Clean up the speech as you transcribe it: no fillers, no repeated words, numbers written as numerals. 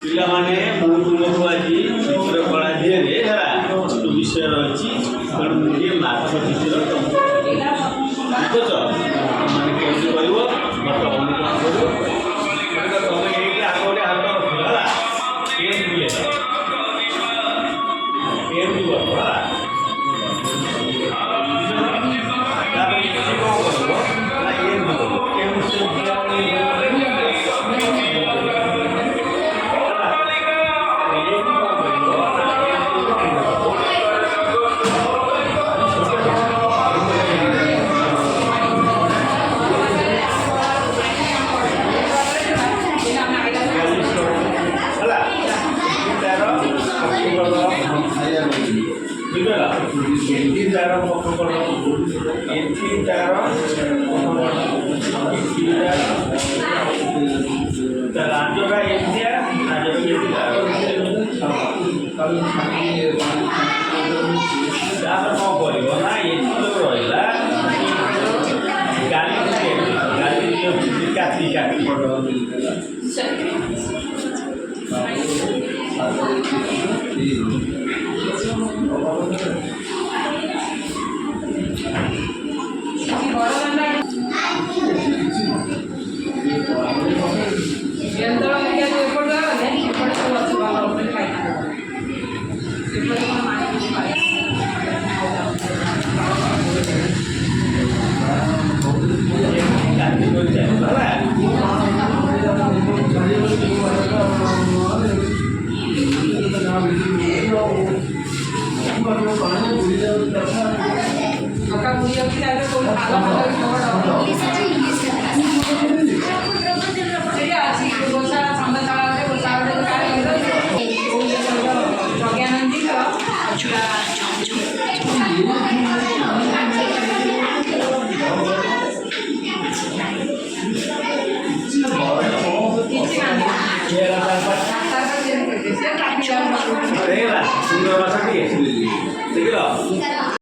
ପିଲାମାନେ ମୁଁ ତୁମକୁ ଆଜି ଚିତ୍ରକଳା ଧିଏରେ ହେଲା ଗୋଟେ ବିଷୟ ରହିଛି ତେଣୁ ମୁଁ ଟିକେ ମାଛ ଚିତ୍ର ବୁଝୁଛ ମାନେ କେମିତି କରିବ ମୋତେ ଅନୁକରଣ କରିବ ତମେ ଏଇଠି ଆଗ ଗୋଟେ ହାତ ରଖିବ ହେଲା ଏମିତି ବୁଲେଇବ ଏମିତି କରିବ ହେଲା ତାପରେ ଏଠି କ'ଣ କରିବ ନା ଏମିତି କରିବ କେମିତି एटी तार पकड़ एटी तार राजटा एमतिया राजटा कौन कर ना ये रहा गाड़ी गाड़ी काटी काटी सुंदर भाषा